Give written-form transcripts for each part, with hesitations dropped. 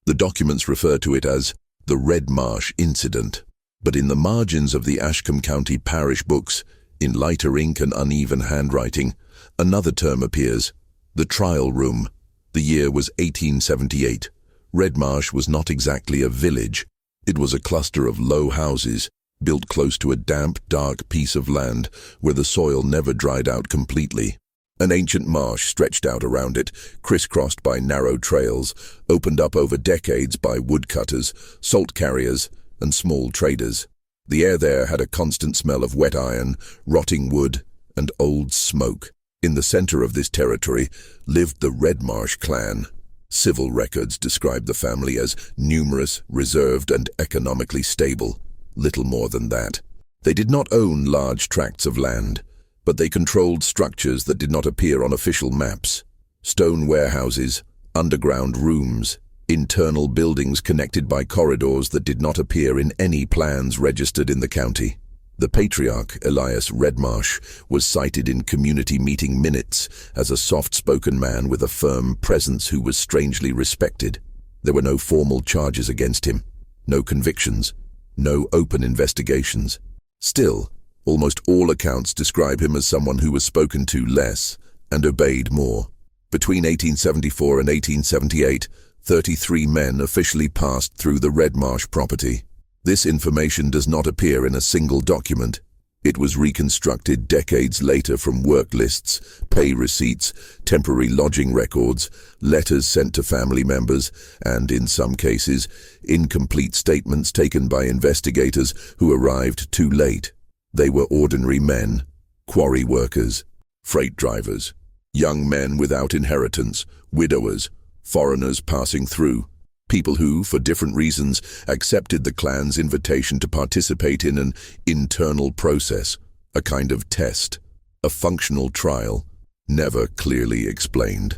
The documents refer to it as the Redmarsh Incident, but in the margins of the Ashcombe County parish books, in lighter ink and uneven handwriting, another term appears, the trial room. The year was 1878. Redmarsh was not exactly a village. It was a cluster of low houses, built close to a damp, dark piece of land where the soil never dried out completely. An ancient marsh stretched out around it, crisscrossed by narrow trails, opened up over decades by woodcutters, salt carriers, and small traders. The air there had a constant smell of wet iron, rotting wood, and old smoke. In the center of this territory lived the Redmarsh clan. Civil records describe the family as numerous, reserved, and economically stable. Little more than that. They did not own large tracts of land, but they controlled structures that did not appear on official maps. Stone warehouses, underground rooms, internal buildings connected by corridors that did not appear in any plans registered in the county. The patriarch, Elias Redmarsh, was cited in community meeting minutes as a soft-spoken man with a firm presence who was strangely respected. There were no formal charges against him, no convictions, no open investigations. Still, almost all accounts describe him as someone who was spoken to less and obeyed more. Between 1874 and 1878, 33 men officially passed through the Redmarsh property. This information does not appear in a single document. It was reconstructed decades later from work lists, pay receipts, temporary lodging records, letters sent to family members, and, in some cases, incomplete statements taken by investigators who arrived too late. They were ordinary men, quarry workers, freight drivers, young men without inheritance, widowers, foreigners passing through. People who, for different reasons, accepted the clan's invitation to participate in an internal process, a kind of test, a functional trial, never clearly explained.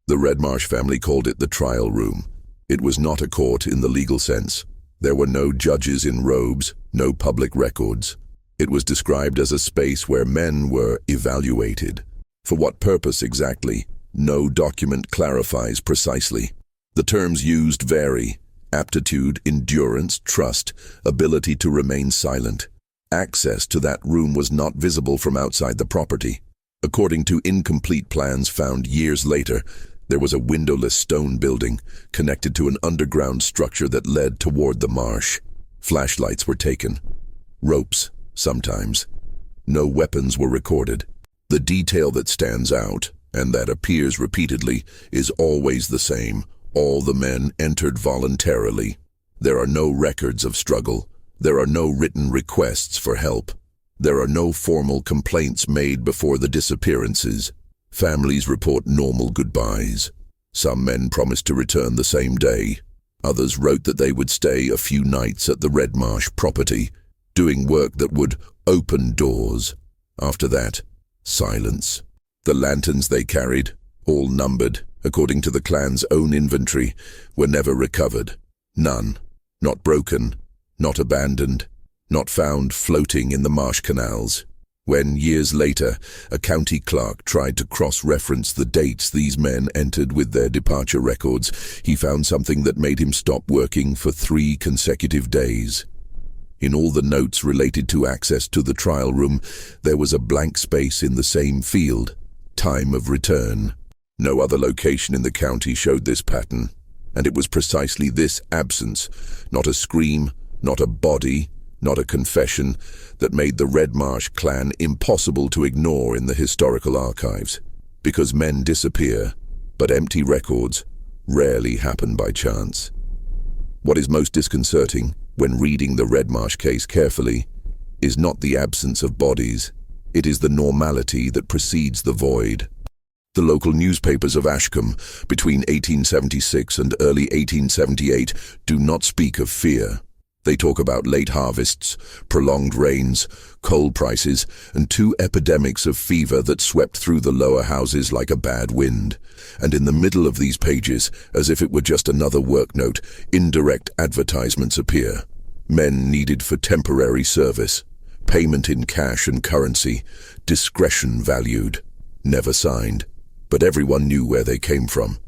The Redmarsh family called it the trial room. It was not a court in the legal sense. There were no judges in robes, no public records. It was described as a space where men were evaluated. For what purpose exactly? No document clarifies precisely. The terms used vary: aptitude, endurance, trust, ability to remain silent. Access to that room was not visible from outside the property. According to incomplete plans found years later, there was a windowless stone building connected to an underground structure that led toward the marsh. Flashlights were taken. Ropes, sometimes. No weapons were recorded. The detail that stands out, and that appears repeatedly, is always the same. All the men entered voluntarily. There are no records of struggle. There are no written requests for help. There are no formal complaints made before the disappearances. Families report normal goodbyes. Some men promised to return the same day. Others wrote that they would stay a few nights at the Redmarsh property, doing work that would open doors. After that, silence. The lanterns they carried, all numbered, according to the clan's own inventory, were never recovered. None. Not broken, not abandoned, not found floating in the marsh canals. When, years later, a county clerk tried to cross-reference the dates these men entered with their departure records, he found something that made him stop working for 3 consecutive days. In all the notes related to access to the trial room, there was a blank space in the same field: time of return. No other location in the county showed this pattern, and it was precisely this absence, not a scream, not a body, not a confession, that made the Redmarsh clan impossible to ignore in the historical archives. Because men disappear, but empty records rarely happen by chance. What is most disconcerting, when reading the Redmarsh case carefully, is not the absence of bodies. It is the normality that precedes the void. The local newspapers of Ashcombe, between 1876 and early 1878, do not speak of fear. They talk about late harvests, prolonged rains, coal prices, and 2 epidemics of fever that swept through the lower houses like a bad wind. And in the middle of these pages, as if it were just another work note, indirect advertisements appear. Men needed for temporary service, payment in cash and currency, discretion valued. Never signed, but everyone knew where they came from.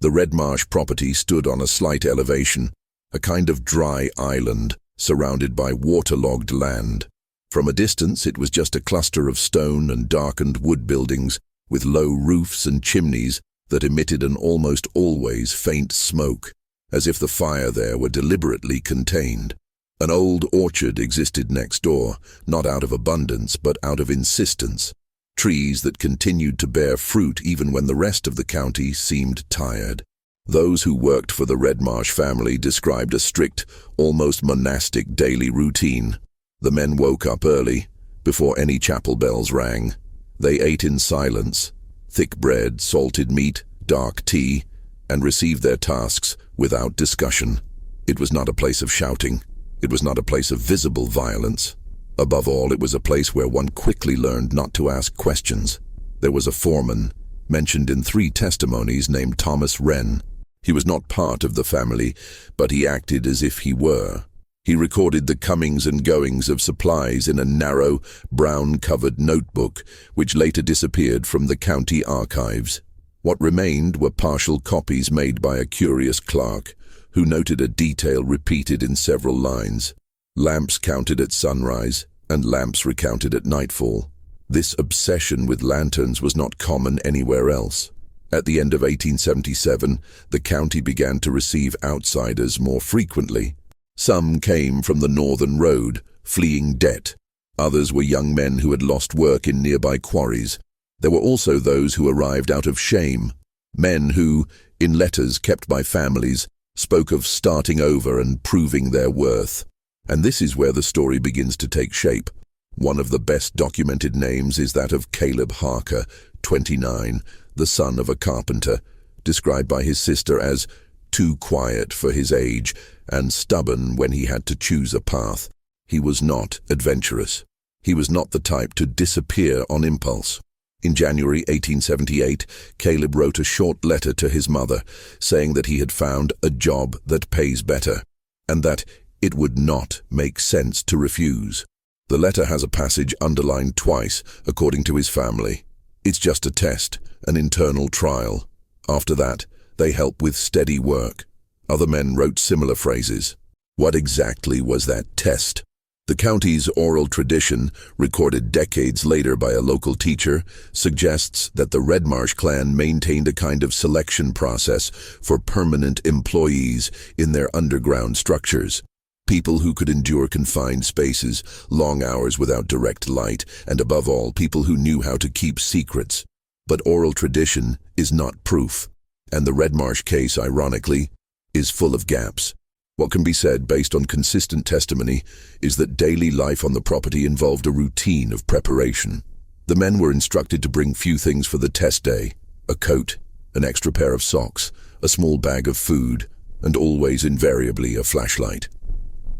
The Redmarsh property stood on a slight elevation, a kind of dry island surrounded by waterlogged land. From a distance, it was just a cluster of stone and darkened wood buildings with low roofs and chimneys that emitted an almost always faint smoke, as if the fire there were deliberately contained. An old orchard existed next door, not out of abundance but out of insistence. Trees that continued to bear fruit even when the rest of the county seemed tired. Those who worked for the Redmarsh family described a strict, almost monastic daily routine. The men woke up early, before any chapel bells rang. They ate in silence, thick bread, salted meat, dark tea, and received their tasks without discussion. It was not a place of shouting. It was not a place of visible violence. Above all, it was a place where one quickly learned not to ask questions. There was a foreman, mentioned in 3 testimonies, named Thomas Wren. He was not part of the family, but he acted as if he were. He recorded the comings and goings of supplies in a narrow, brown-covered notebook, which later disappeared from the county archives. What remained were partial copies made by a curious clerk, who noted a detail repeated in several lines. Lamps counted at sunrise, and lamps recounted at nightfall. This obsession with lanterns was not common anywhere else. At the end of 1877, the county began to receive outsiders more frequently. Some came from the northern road, fleeing debt. Others were young men who had lost work in nearby quarries. There were also those who arrived out of shame, men who, in letters kept by families, spoke of starting over and proving their worth. And this is where the story begins to take shape. One of the best documented names is that of Caleb Harker, 29, the son of a carpenter, described by his sister as too quiet for his age and stubborn when he had to choose a path. He was not adventurous. He was not the type to disappear on impulse. In January 1878, Caleb wrote a short letter to his mother, saying that he had found a job that pays better, and that it would not make sense to refuse. The letter has a passage underlined twice, according to his family. It's just a test, an internal trial. After that, they help with steady work. Other men wrote similar phrases. What exactly was that test? The county's oral tradition, recorded decades later by a local teacher, suggests that the Redmarsh clan maintained a kind of selection process for permanent employees in their underground structures. People who could endure confined spaces, long hours without direct light, and above all, people who knew how to keep secrets. But oral tradition is not proof, and the Redmarsh case, ironically, is full of gaps. What can be said based on consistent testimony is that daily life on the property involved a routine of preparation. The men were instructed to bring few things for the test day: a coat, an extra pair of socks, a small bag of food, and always invariably a flashlight.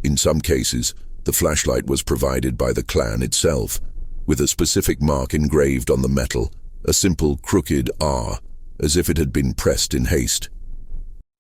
In some cases, the flashlight was provided by the clan itself, with a specific mark engraved on the metal, a simple crooked R, as if it had been pressed in haste.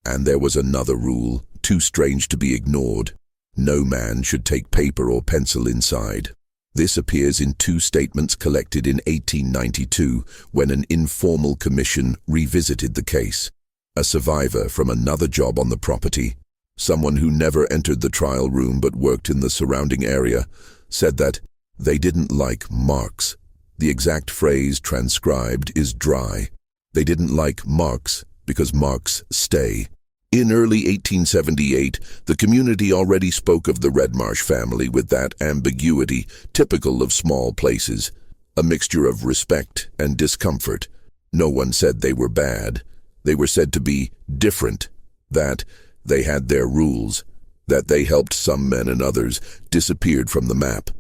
And there was another rule, too strange to be ignored. No man should take paper or pencil inside. This appears in 2 statements collected in 1892 when an informal commission revisited the case. A survivor from another job on the property, someone who never entered the trial room but worked in the surrounding area, said that they didn't like marks. The exact phrase transcribed is dry. They didn't like marks because marks stay. In early 1878, the community already spoke of the Redmarsh family with that ambiguity typical of small places, a mixture of respect and discomfort. No one said they were bad. They were said to be different, that they had their rules, that they helped some men and others disappeared from the map.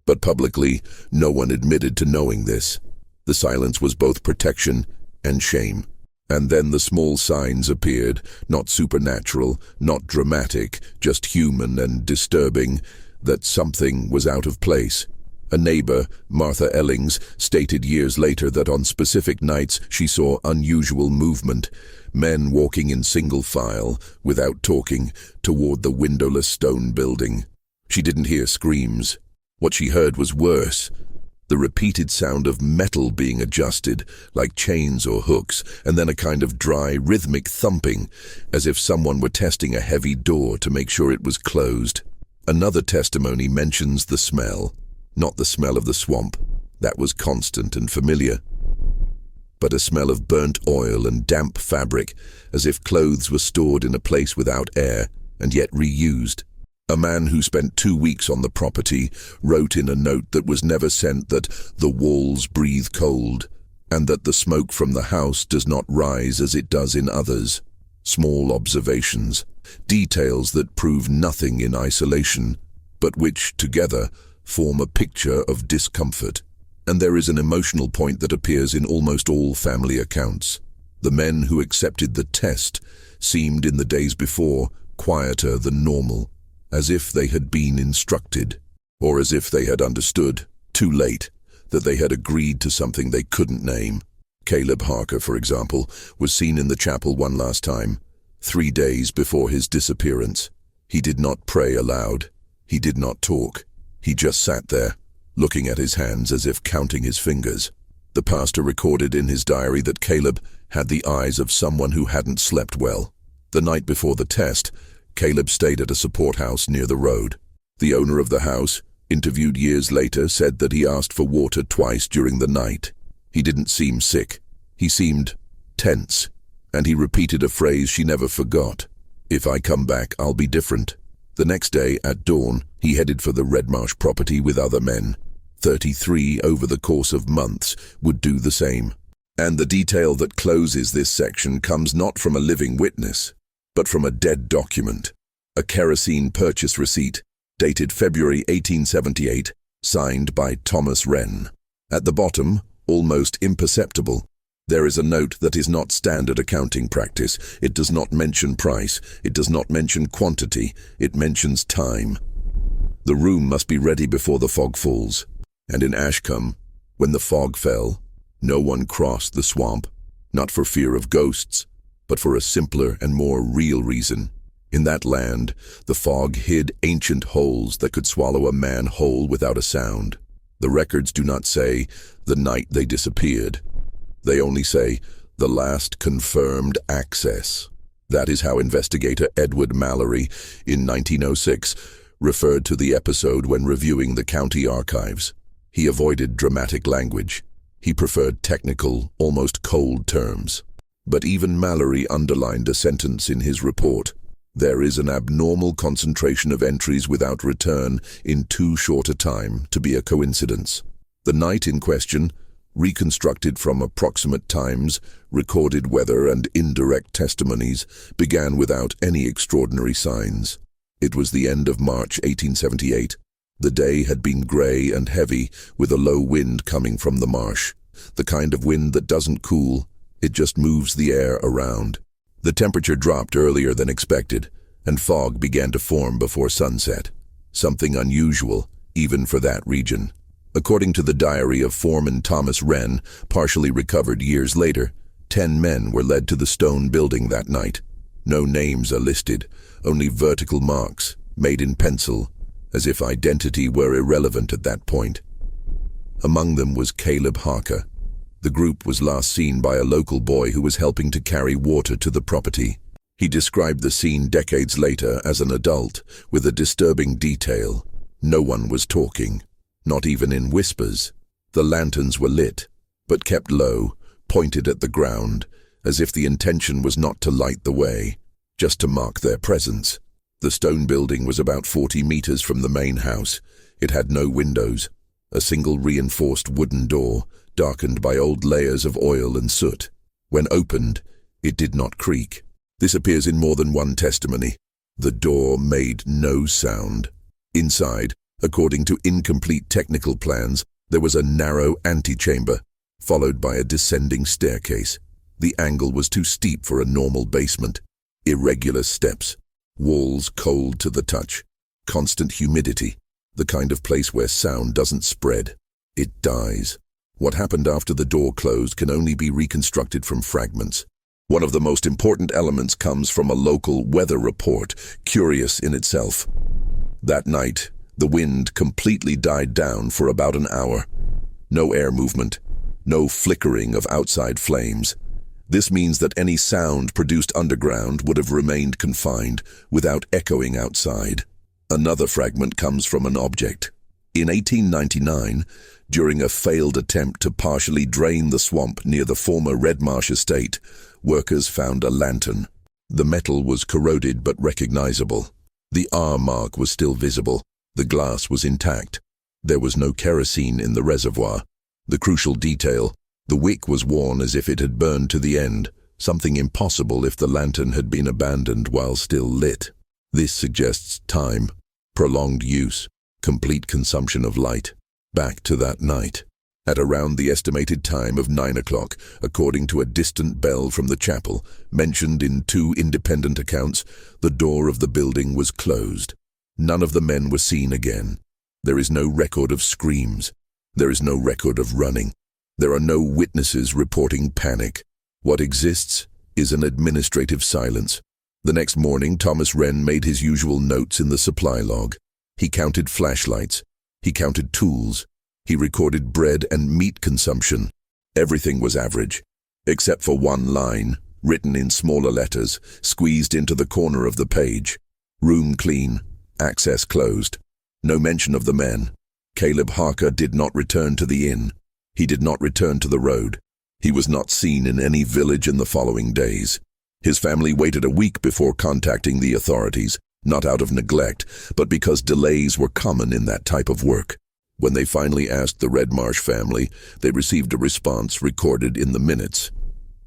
But publicly, no one admitted to knowing this. The silence was both protection and shame. And then the small signs appeared, not supernatural, not dramatic, just human and disturbing, that something was out of place. A neighbor, Martha Ellings, stated years later that on specific nights she saw unusual movement, men walking in single file, without talking, toward the windowless stone building. She didn't hear screams. What she heard was worse. The repeated sound of metal being adjusted, like chains or hooks, and then a kind of dry, rhythmic thumping, as if someone were testing a heavy door to make sure it was closed. Another testimony mentions the smell, not the smell of the swamp. That was constant and familiar, but a smell of burnt oil and damp fabric, as if clothes were stored in a place without air and yet reused. A man who spent 2 weeks on the property wrote in a note that was never sent that the walls breathe cold and that the smoke from the house does not rise as it does in others. Small observations, details that prove nothing in isolation, but which, together, form a picture of discomfort. And there is an emotional point that appears in almost all family accounts. The men who accepted the test seemed in the days before quieter than normal, as if they had been instructed, or as if they had understood, too late, that they had agreed to something they couldn't name. Caleb Harker, for example, was seen in the chapel one last time, 3 days before his disappearance. He did not pray aloud. He did not talk. He just sat there, looking at his hands as if counting his fingers. The pastor recorded in his diary that Caleb had the eyes of someone who hadn't slept well. The night before the test, Caleb stayed at a support house near the road. The owner of the house, interviewed years later, said that he asked for water twice during the night. He didn't seem sick. He seemed tense, and he repeated a phrase she never forgot. "If I come back, I'll be different." The next day, at dawn, he headed for the Redmarsh property with other men. 33 over the course of months would do the same. And the detail that closes this section comes not from a living witness, but from a dead document, a kerosene purchase receipt, dated February 1878, signed by Thomas Wren. At the bottom, almost imperceptible, there is a note that is not standard accounting practice. It does not mention price, it does not mention quantity, it mentions time. The room must be ready before the fog falls. And in Ashcombe, when the fog fell, no one crossed the swamp, not for fear of ghosts, but for a simpler and more real reason. In that land, the fog hid ancient holes that could swallow a man whole without a sound. The records do not say the night they disappeared. They only say the last confirmed access. That is how investigator Edward Mallory, in 1906, referred to the episode when reviewing the county archives. He avoided dramatic language. He preferred technical, almost cold terms. But even Mallory underlined a sentence in his report. There is an abnormal concentration of entries without return in too short a time to be a coincidence. The night in question, reconstructed from approximate times, recorded weather and indirect testimonies, began without any extraordinary signs. It was the end of March 1878. The day had been grey and heavy, with a low wind coming from the marsh. The kind of wind that doesn't cool, it just moves the air around. The temperature dropped earlier than expected, and fog began to form before sunset. Something unusual, even for that region. According to the diary of Foreman Thomas Wren, partially recovered years later, 10 men were led to the stone building that night. No names are listed, only vertical marks, made in pencil, as if identity were irrelevant at that point. Among them was Caleb Harker. The group was last seen by a local boy who was helping to carry water to the property. He described the scene decades later as an adult, with a disturbing detail. No one was talking, not even in whispers. The lanterns were lit, but kept low, pointed at the ground, as if the intention was not to light the way, just to mark their presence. The stone building was about 40 meters from the main house. It had no windows, a single reinforced wooden door, darkened by old layers of oil and soot. When opened, it did not creak. This appears in more than one testimony. The door made no sound. Inside, according to incomplete technical plans, there was a narrow antechamber, followed by a descending staircase. The angle was too steep for a normal basement. Irregular steps, walls cold to the touch, constant humidity, the kind of place where sound doesn't spread. It dies. What happened after the door closed can only be reconstructed from fragments. One of the most important elements comes from a local weather report, curious in itself. That night, the wind completely died down for about an hour. no air movement, no flickering of outside flames. This means that any sound produced underground would have remained confined without echoing outside. Another fragment comes from an object. In 1899, during a failed attempt to partially drain the swamp near the former Redmarsh estate, workers found a lantern. The metal was corroded but recognizable. The R mark was still visible. The glass was intact. There was no kerosene in the reservoir. The crucial detail: the wick was worn as if it had burned to the end, something impossible if the lantern had been abandoned while still lit. This suggests time, prolonged use, complete consumption of light. Back to that night. At around the estimated time of 9 o'clock, according to a distant bell from the chapel, mentioned in 2 independent accounts, the door of the building was closed. None of the men were seen again. There is no record of screams. There is no record of running. There are no witnesses reporting panic. What exists is an administrative silence. The next morning, Thomas Wren made his usual notes in the supply log. He counted flashlights. He counted tools. He recorded bread and meat consumption. Everything was average, except for one line, written in smaller letters, squeezed into the corner of the page. Room clean, access closed. No mention of the men. Caleb Harker did not return to the inn. He did not return to the road. He was not seen in any village in the following days. His family waited a week before contacting the authorities, not out of neglect, but because delays were common in that type of work. When they finally asked the Redmarsh family, they received a response recorded in the minutes.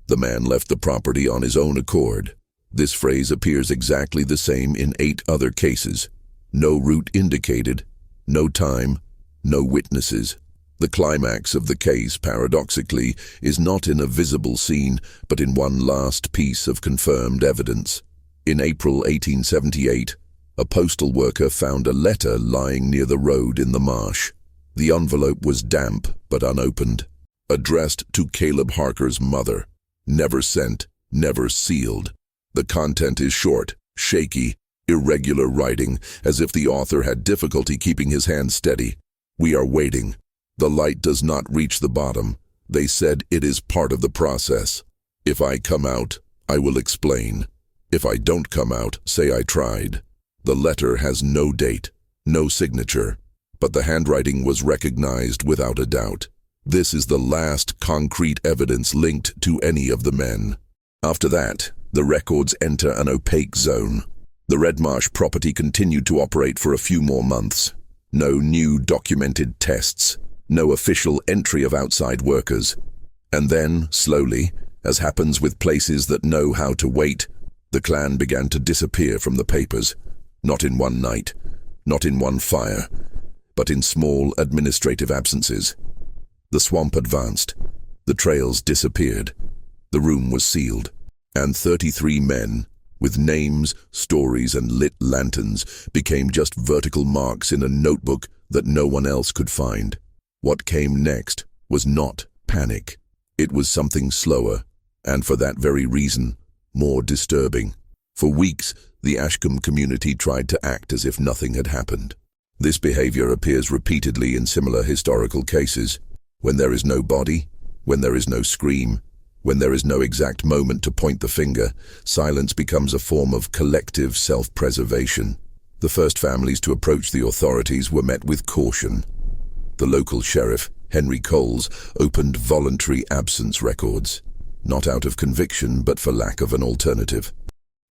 The man left the property on his own accord. This phrase appears exactly the same in 8 other cases. No route indicated, no time, no witnesses. The climax of the case, paradoxically, is not in a visible scene, but in one last piece of confirmed evidence. In April 1878, a postal worker found a letter lying near the road in the marsh. The envelope was damp but unopened, addressed to Caleb Harker's mother. Never sent, never sealed. The content is short, shaky, irregular writing, as if the author had difficulty keeping his hand steady. We are waiting. The light does not reach the bottom. They said it is part of the process. If I come out, I will explain. If I don't come out, say I tried. The letter has no date, no signature, but the handwriting was recognized without a doubt. This is the last concrete evidence linked to any of the men. After that, the records enter an opaque zone. The Redmarsh property continued to operate for a few more months. No new documented tests, no official entry of outside workers. And then, slowly, as happens with places that know how to wait, the clan began to disappear from the papers. Not in one night, not in one fire, but in small administrative absences. The swamp advanced. The trails disappeared. The room was sealed. And 33 men, with names, stories, and lit lanterns, became just vertical marks in a notebook that no one else could find. What came next was not panic. It was something slower, and for that very reason, more disturbing. For weeks, the Ashcombe community tried to act as if nothing had happened. This behavior appears repeatedly in similar historical cases. When there is no body, when there is no scream, when there is no exact moment to point the finger, silence becomes a form of collective self-preservation. The first families to approach the authorities were met with caution. The local sheriff, Henry Coles, opened voluntary absence records, not out of conviction but for lack of an alternative.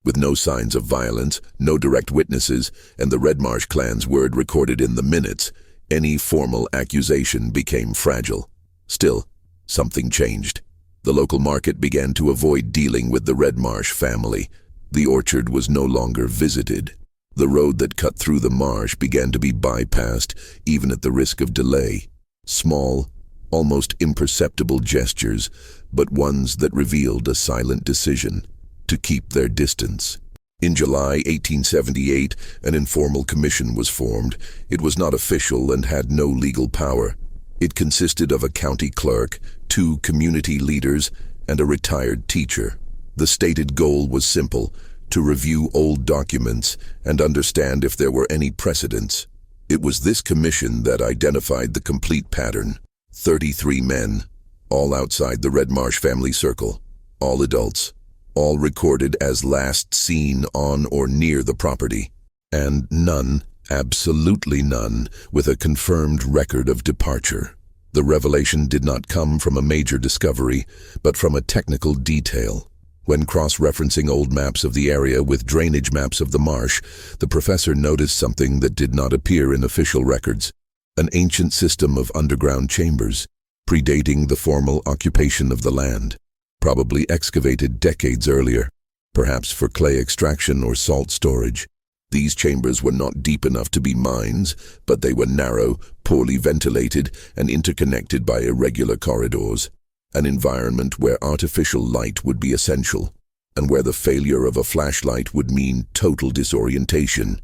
With no signs of violence, no direct witnesses, and the Redmarsh clan's word recorded in the minutes, any formal accusation became fragile. Still, something changed. The local market began to avoid dealing with the Redmarsh family. The orchard was no longer visited. The road that cut through the marsh began to be bypassed, even at the risk of delay. Small, almost imperceptible gestures, but ones that revealed a silent decision to keep their distance. In July 1878, an informal commission was formed. It was not official and had no legal power. It consisted of a county clerk, 2 community leaders, and a retired teacher. The stated goal was simple: to review old documents and understand if there were any precedents. It was this commission that identified the complete pattern. 33 men, all outside the Redmarsh family circle, all adults, all recorded as last seen on or near the property, and none, absolutely none, with a confirmed record of departure. The revelation did not come from a major discovery, but from a technical detail. When cross-referencing old maps of the area with drainage maps of the marsh, the professor noticed something that did not appear in official records: an ancient system of underground chambers, predating the formal occupation of the land, probably excavated decades earlier, perhaps for clay extraction or salt storage. These chambers were not deep enough to be mines, but they were narrow, poorly ventilated, and interconnected by irregular corridors, an environment where artificial light would be essential, and where the failure of a flashlight would mean total disorientation.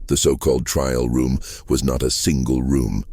The so-called trial room was not a single room.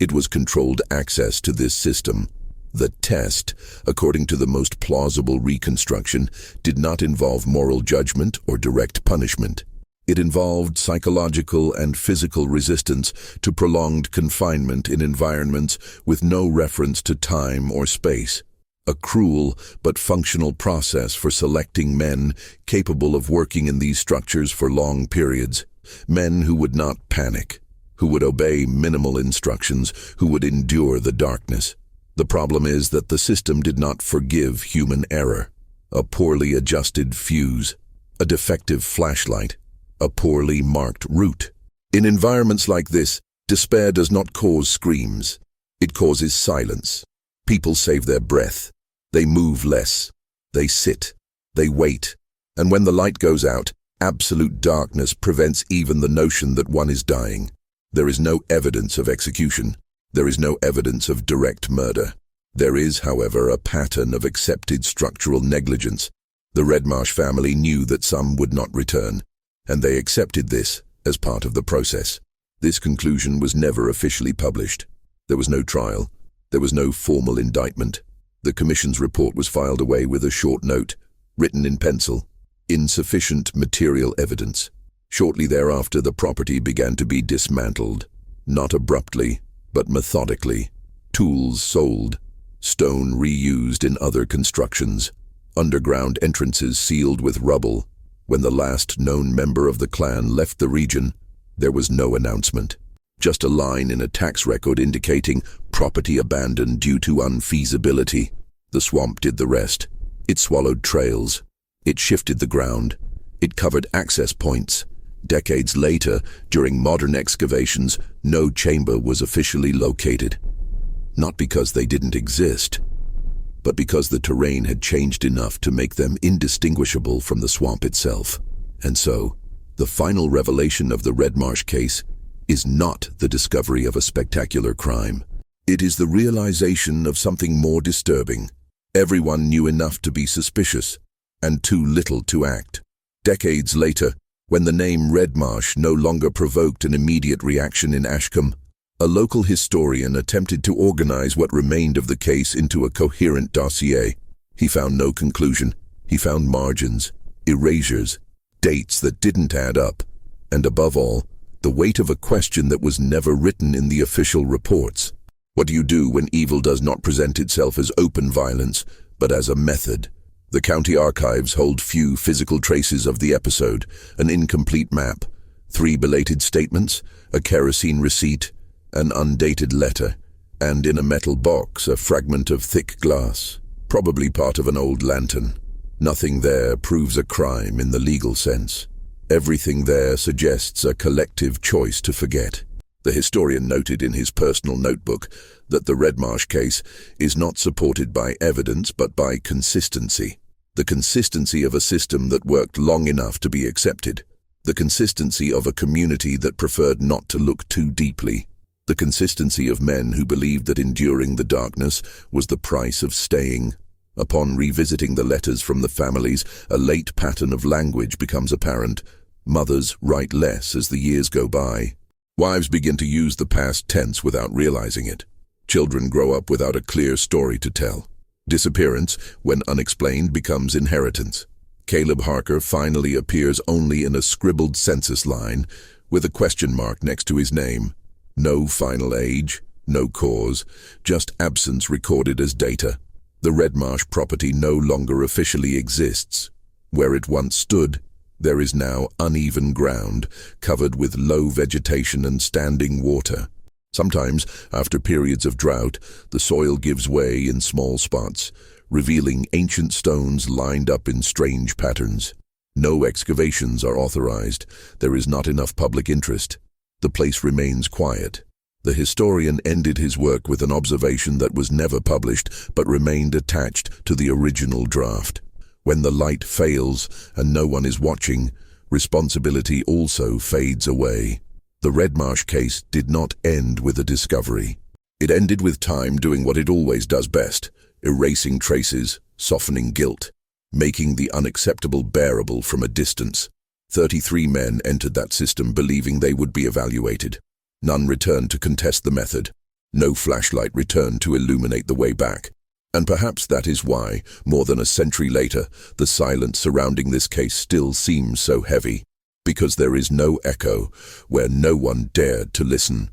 It was controlled access to this system. The test, according to the most plausible reconstruction, did not involve moral judgment or direct punishment. It involved psychological and physical resistance to prolonged confinement in environments with no reference to time or space. A cruel but functional process for selecting men capable of working in these structures for long periods. Men who would not panic, who would obey minimal instructions, who would endure the darkness. The problem is that the system did not forgive human error. A poorly adjusted fuse, a defective flashlight, a poorly marked route. In environments like this, despair does not cause screams. It causes silence. People save their breath. They move less. They sit. They wait. And when the light goes out, absolute darkness prevents even the notion that one is dying. There is no evidence of execution. There is no evidence of direct murder. There is, however, a pattern of accepted structural negligence. The Redmarsh family knew that some would not return, and they accepted this as part of the process. This conclusion was never officially published. There was no trial. There was no formal indictment. The commission's report was filed away with a short note, written in pencil: insufficient material evidence. Shortly thereafter, the property began to be dismantled, not abruptly, but methodically. Tools sold, stone reused in other constructions, underground entrances sealed with rubble. When the last known member of the clan left the region, there was no announcement. Just a line in a tax record indicating property abandoned due to unfeasibility. The swamp did the rest. It swallowed trails. It shifted the ground. It covered access points. Decades later, during modern excavations, no chamber was officially located. Not because they didn't exist, but because the terrain had changed enough to make them indistinguishable from the swamp itself. And so, the final revelation of the Redmarsh case is not the discovery of a spectacular crime. It is the realization of something more disturbing. Everyone knew enough to be suspicious, and too little to act. Decades later, when the name Redmarsh no longer provoked an immediate reaction in Ashcombe, a local historian attempted to organize what remained of the case into a coherent dossier. He found no conclusion. He found margins, erasures, dates that didn't add up, and above all, the weight of a question that was never written in the official reports. What do you do when evil does not present itself as open violence, but as a method? The county archives hold few physical traces of the episode: an incomplete map, 3 belated statements, a kerosene receipt, an undated letter, and in a metal box a fragment of thick glass, probably part of an old lantern. Nothing there proves a crime in the legal sense. Everything there suggests a collective choice to forget. The historian noted in his personal notebook that the Redmarsh case is not supported by evidence but by consistency. The consistency of a system that worked long enough to be accepted. The consistency of a community that preferred not to look too deeply. The consistency of men who believed that enduring the darkness was the price of staying. Upon revisiting the letters from the families, a late pattern of language becomes apparent. Mothers write less as the years go by. Wives begin to use the past tense without realizing it. Children grow up without a clear story to tell. Disappearance, when unexplained, becomes inheritance. Caleb Harker finally appears only in a scribbled census line with a question mark next to his name. No final age, No cause, just absence recorded as data. The Redmarsh property no longer officially exists. Where it once stood, there is now uneven ground, covered with low vegetation and standing water. Sometimes, after periods of drought, the soil gives way in small spots, revealing ancient stones lined up in strange patterns. No excavations are authorized. There is not enough public interest. The place remains quiet. The historian ended his work with an observation that was never published but remained attached to the original draft. When the light fails and no one is watching, responsibility also fades away. The Redmarsh case did not end with a discovery. It ended with time doing what it always does best, erasing traces, softening guilt, making the unacceptable bearable from a distance. 33 men entered that system believing they would be evaluated. None returned to contest the method. No flashlight returned to illuminate the way back. And perhaps that is why, more than a century later, the silence surrounding this case still seems so heavy. Because there is no echo where no one dared to listen.